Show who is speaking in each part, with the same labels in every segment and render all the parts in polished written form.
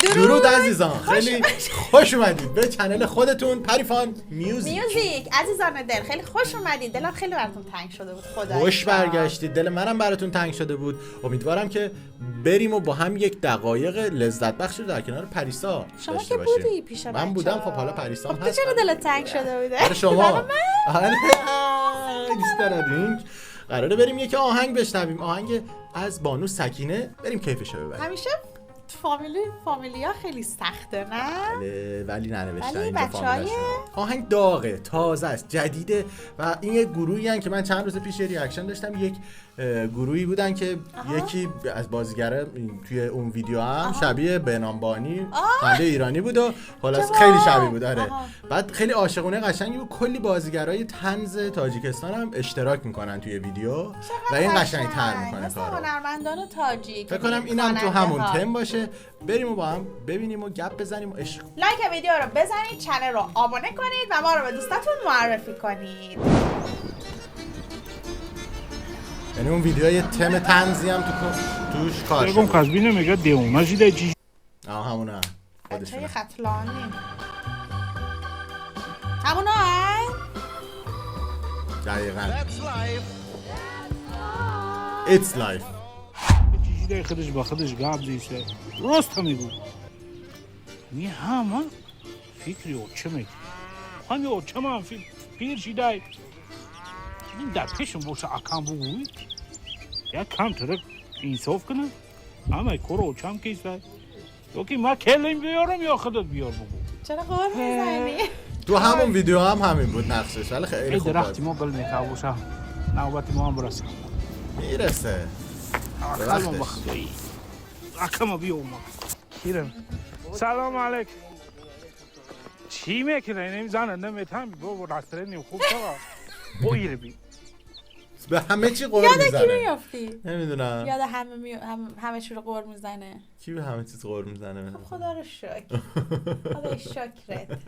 Speaker 1: درود عزیزان، خیلی خوش اومدید به چنل خودتون پریفان میوزیک.
Speaker 2: عزیزان دل خیلی خوش اومدید. دلم خیلی براتون تنگ شده بود. خدا
Speaker 1: خوش برگشتید. دل منم براتون تنگ شده بود. امیدوارم که بریم و با هم یک دقایق لذت بخش رو در کنار پریسا
Speaker 2: شما
Speaker 1: داشته
Speaker 2: که
Speaker 1: باشیم.
Speaker 2: بودی پیش
Speaker 1: من بودم. خب حالا پریسا هم هست.
Speaker 2: چرا دلت تنگ شده بوده؟
Speaker 1: برای شما. دوست دارین؟ قراره بریم یک آهنگ بشنویم، آهنگ از بانو سکینه. بریم کیفشو ببریم.
Speaker 2: همیشه فامیلیا خیلی سخته نه؟
Speaker 1: ولی ننوشتن
Speaker 2: ولی
Speaker 1: اینجا
Speaker 2: بچه‌های
Speaker 1: آهنگ داغه، تازه است، جدیده و این یک گروهی هن که من چند روز پیش ریاکشن داشتم. یک گروهی بودن که یکی از بازیگرا توی اون ویدیو هم شبیه بهنام بانی خواننده ایرانی بود و خلاص خیلی شبیه بود. آره. بعد خیلی عاشقونه قشنگی بود. کلی بازیگرای طنز تاجیکستان هم اشتراک میکنن توی ویدیو و این قشنگ‌تر میکنه کارو.
Speaker 2: هنرمندان تاجیک.
Speaker 1: فکر کنم اینم تو همون تم باشه. بریم و با هم ببینیم و گپ بزنیم و عشق.
Speaker 2: لایک ویدیو رو بزنید، چنل رو آبونه کنید و ما رو به دوستاتون معرفی کنید.
Speaker 1: یعنی اون ویدیوی تم طنزی هم توش کار شده.
Speaker 3: بگم کازبینه میگه دیوونه جیده چی؟
Speaker 1: همونه.
Speaker 2: بچه‌ی خطلانی. همونا هن؟
Speaker 1: دقیقاً. It's life.
Speaker 3: چیزی خودش با خودش گاب دیشه. راست میگو. می همه فکری او چه میگه؟ همین او چه من پیر شیدای. این در پیشم باشه اکام بگویی. یا کم ترک انصاف کنه. اما کارو چم کیسه. تو که ما کلیم بیارم یا خودت بیار بگو.
Speaker 2: چرا غور میزنی؟
Speaker 1: تو همون ویدیو هم همین بود نقشش، ولی خیلی خوب.
Speaker 3: درختی ما گل میخواه باشه. نوبتی ما هم برسه.
Speaker 1: میرسه.
Speaker 3: خلوم بخدایی. اکام بیارم. کیرم. سلام علیکم. چی میکنه؟ نمیزنه نمیتونم بابا راستره نیم خوب شوا. بویره بی.
Speaker 1: به همه چی قور میزنه.
Speaker 2: یاد کی میافتی؟
Speaker 1: نمیدونم.
Speaker 2: یاد همه چی رو قور میزنه.
Speaker 1: کی به همه چیز قور میزنه؟
Speaker 2: خدا رو شکر. خدای شکرت.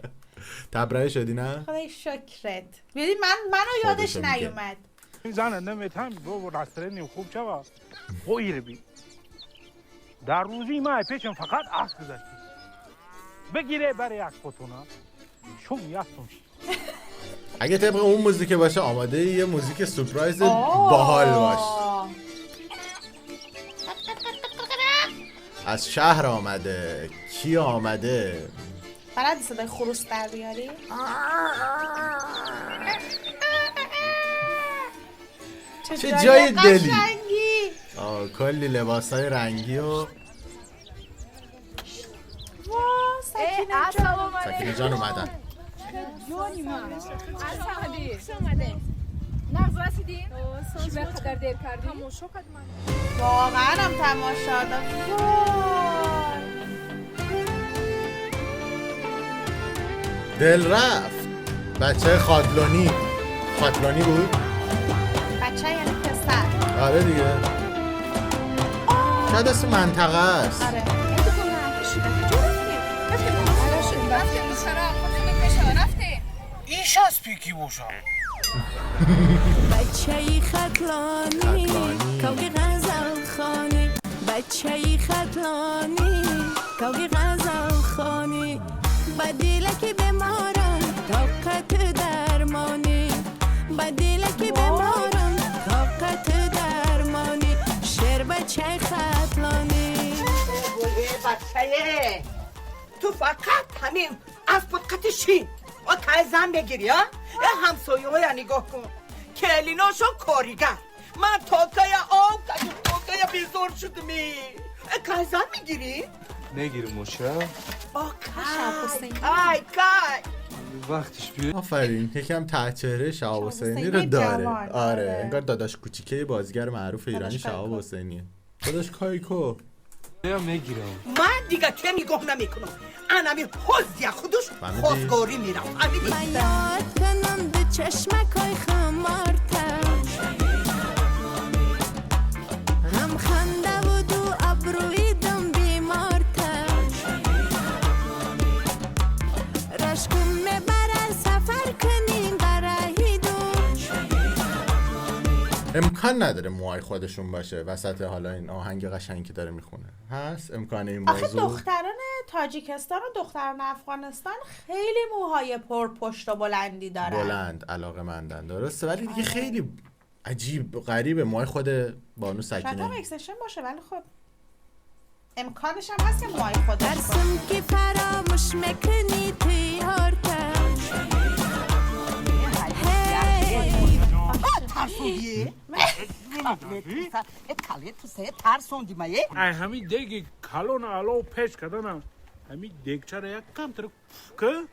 Speaker 1: تبرئه شدی نه؟
Speaker 2: خدای شکرت. ببین منو یادش نیومد.
Speaker 3: نمیزنه نمیتونم بابا راستره نیم خوب شوا. بویره بی. در روزی ما پیشم فقط عکس گذاشتی. بگیره برای عکس فوتونا. شوم یاستم.
Speaker 1: اگه طبق اون موزیک باشه آماده یه موزیک سورپرایز باحال باش. از شهر آمده. کی آمده؟
Speaker 2: بلدی صدای خروس در بیاری؟
Speaker 1: چه جای دلی. کلی لباسای رنگی و سکینه جان اومدن.
Speaker 4: جونی ما علی اومده نغز رسیدین چی به قدر دیر کردی تماشا کرد من
Speaker 2: واقعا هم تماشا داد.
Speaker 1: دل رفت. بچه خاتلونی بود.
Speaker 2: بچه یعنی پسر.
Speaker 1: آره دیگه. شاید اسم منطقه است.
Speaker 2: آره.
Speaker 3: ایش از پیکی باشم
Speaker 5: بچه‌ی خطلانی کاوی غزل خانی بچه‌ی خطلانی کاوی غزل خانی بدیلکی بمارم طاقت درمانی بدیلکی بمارم طاقت درمانی شعر بچه خطلانی
Speaker 6: بچه تو فقط همین از فقط شین و که زن بگیری ها؟ همسایه های نگاه کن کلیناشو کاریگر من تاکای آم تاکای بیزور شدمی که زن میگیری؟
Speaker 7: نگیریم مشه
Speaker 6: کای
Speaker 7: وقتش بیاد.
Speaker 1: آفرین. یکم ته چهره شهاب حسینی رو داره. آره انگار داداش کوچیکه بازیگر معروف ایرانی شهاب حسینیه. داداش کایکو
Speaker 7: میگیرم.
Speaker 6: من دیگه که نگاه نمیکنم انمی حوزی خودش خوزگاری میرم.
Speaker 5: من یاد کنم به چشمکای خمارتر هم خنده بود و ابرویدم بیمارتر رشکم میبره سفر کنیم برایدو
Speaker 1: امکان نداره موهای خودشون باشه وسط حالا این آهنگ قشنگی که داره میخونه. هست امکان این
Speaker 2: آخه
Speaker 1: موضوع؟
Speaker 2: دختران تاجیکستان و دختران افغانستان خیلی موهای پر پشت و بلندی دارن.
Speaker 1: بلند علاقه‌مندن درسته، ولی دیگه خیلی عجیب غریبه موهای خود بانو
Speaker 2: شاید هم
Speaker 1: سکینه.
Speaker 2: اکسشن باشه ولی خب امکانش هم هست که موهای خودش باشه.
Speaker 5: ترسم که فراموش میکنی توی هارتم
Speaker 6: ترسوندی؟ کاله تو سه ترسوندی مایه؟
Speaker 3: ای همین دیگه کلون علاو پیش کردنم همین دیگ چرا یک کم تر که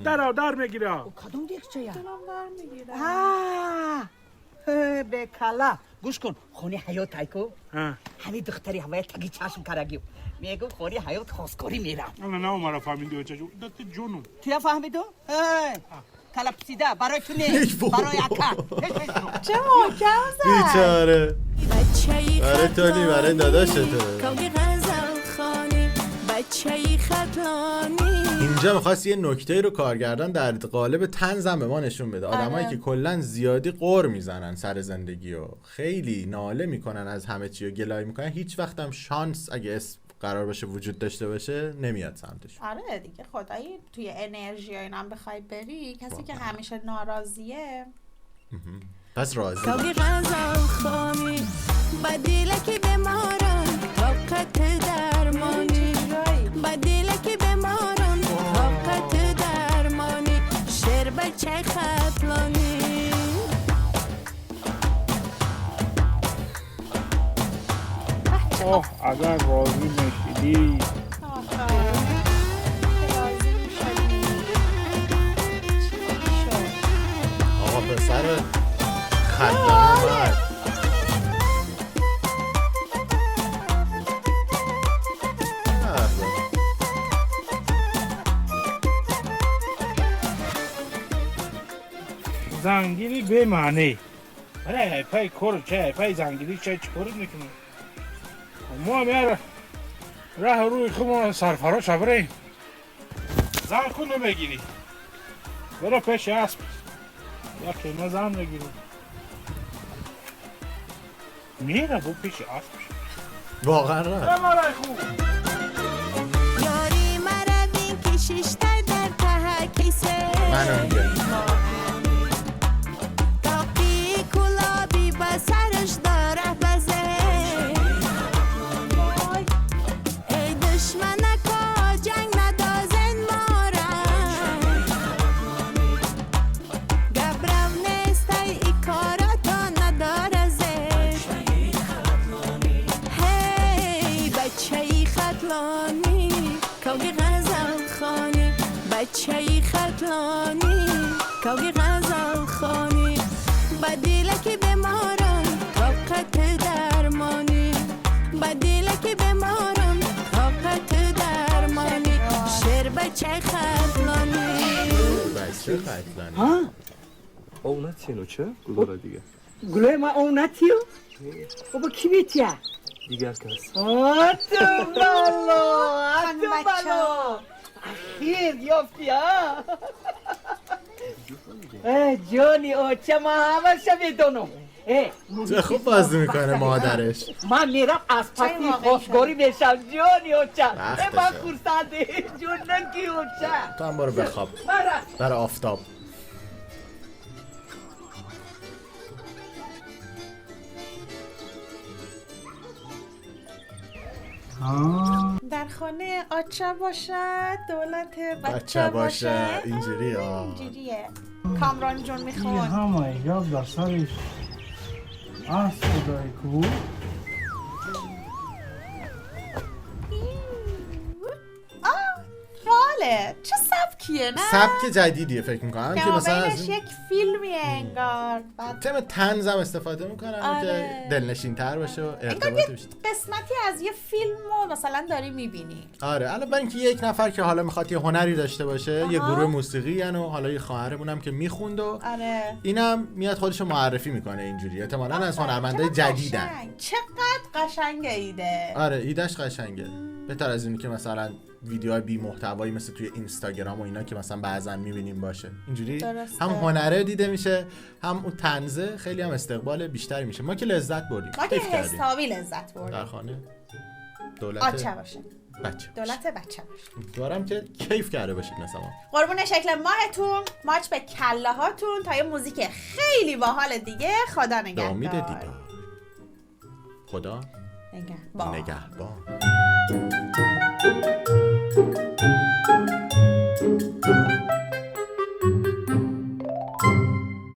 Speaker 3: در میگیره.
Speaker 6: کدوم دیگه یا؟
Speaker 2: دلم در میگیره.
Speaker 6: به کالا گوش کن خونی حیات هایکو
Speaker 3: ها
Speaker 6: همین دختری هوای تگی چشم کرگیو میگو خونی حیات خواستگاری میرم.
Speaker 3: نه مرا فهمیدی بچه جو دست جونم
Speaker 6: تو فهمیدو؟ کالا پسیده برای تو نیست برای اکا.
Speaker 2: چه محکم زد.
Speaker 1: بیچاره
Speaker 5: بچه‌ی
Speaker 1: برای تو نی برای داداشته.
Speaker 5: کاوی غزل خانی بچه‌ی خطلانی
Speaker 1: اینجا میخواست یه نکته رو کارگردان در قالب طنزم به ما نشون بده. آدمایی که کلا زیادی قر میزنن سر زندگی و خیلی ناله میکنن از همه چی و گلایه میکنن، هیچ وقت هم شانس اگه قرار باشه وجود داشته باشه نمیاد سمتش.
Speaker 2: آره دیگه خدایی توی انرژی و اینم بخوای بری کسی که همیشه ناراضیه.
Speaker 1: پس راضی
Speaker 5: کاوی غزل خانی بدیلکی بماران طاقت درمانی بدیلکی بماران طاقت درمانی شعر بچه خطلانی
Speaker 3: اوه اگر راضی میشیدی
Speaker 1: آقا پسر خطلانی مرد.
Speaker 3: زنگیری به معنی برای پای کور چه پای زنگیری چه چکور میکنه ما میاره راه روی خمو سرفراش بریم زن کنو بگیری برو پیش اسب یا که ما زن بگیریم میره بو پیش اسب
Speaker 1: واقعا رفت.
Speaker 3: بمارای خوب
Speaker 5: یاری مربین کشیشته در ته کیسه
Speaker 1: منو میگه
Speaker 5: تاقی کلابی بسرش داره بزه ای دشمنکا جنگ ندازن مارم گبرم نیست ای کاراتو نداره زش هی بچه خطلانی کاوی غزل خانی بچه خطلانی کاوی غزل خانی بدیلکی بمارم طاقت درمانی بدیلکی بمارم طاقت درمانی شعر بچه خطلانی
Speaker 1: بچه خطلانی.
Speaker 7: Ovna çenoça, gulora diye.
Speaker 6: گلوی ما اون نتیو؟ او با کی بیتیا؟
Speaker 7: Diğer kas.
Speaker 6: آتو بلو اخیر یافتی ها جونی اوچه ما همه شبیه دونم
Speaker 1: چه خوب بازی میکنه مادرش.
Speaker 6: من میرم از پاتی خواستگاری بشم جونی اوچه
Speaker 1: وقتشه.
Speaker 6: من خورسنده جونن کی اوچه
Speaker 1: تو هم برو بخواب در آفتاب.
Speaker 2: در خانه آچه باشد دولت
Speaker 1: بچه
Speaker 2: بچه
Speaker 1: باشه
Speaker 2: باشه
Speaker 1: اینجوری
Speaker 2: اینجوریه. کامران جون
Speaker 3: این
Speaker 2: میخوان.
Speaker 3: همه یاد در سرش اسب خدای کو
Speaker 2: باله چه سبکیه نه؟
Speaker 1: سبک جدیدیه فکر میکنم که مثلا از
Speaker 2: بینش
Speaker 1: این
Speaker 2: یک فیلمیه انگار. بعد
Speaker 1: تم طنزم استفاده میکنم
Speaker 2: آره.
Speaker 1: که دلنشین تر باشه و
Speaker 2: انگار
Speaker 1: ارتباط
Speaker 2: یه
Speaker 1: بیشتر.
Speaker 2: قسمتی از یه فیلمو مثلا داری میبینی.
Speaker 1: آره الان برای اینکه یک نفر که حالا میخواد یه هنری داشته باشه یه
Speaker 2: آها.
Speaker 1: گروه موسیقی و حالا یه خواهرمون هم که میخوند و
Speaker 2: آره.
Speaker 1: اینم میاد خودشو معرفی میکنه اینجوری احتمالاً از هنرمندای
Speaker 2: چقدر
Speaker 1: جدیدن.
Speaker 2: قشنگ. چقدر قشنگ ایده.
Speaker 1: آره ایدهش قشنگه. بهتر از اینی که مثلا ویدیوهای بی محتوایی مثل توی اینستاگرام و اینا که مثلا بعضا میبینیم باشه. اینجوری
Speaker 2: درسته.
Speaker 1: هم هنره دیده میشه، هم اون طنزه خیلی هم استقبال بیشتری میشه. ما که لذت بردیم،
Speaker 2: ما که
Speaker 1: کیف کردیم.
Speaker 2: حسابی لذت
Speaker 1: در
Speaker 2: بردیم.
Speaker 1: خانه دولت
Speaker 2: آچه باشه.
Speaker 1: بچه
Speaker 2: دولت بچه باشه.
Speaker 1: دارم که کیف کرده باشید مثلا.
Speaker 2: قربون شکل ماهتون، ماچ به کله هاتون تا یه موزیک خیلی باحال دیگه. خدا
Speaker 1: به امید
Speaker 2: نگهدار.
Speaker 1: دیدار. خدا
Speaker 2: نگهبان.
Speaker 1: نگهبان.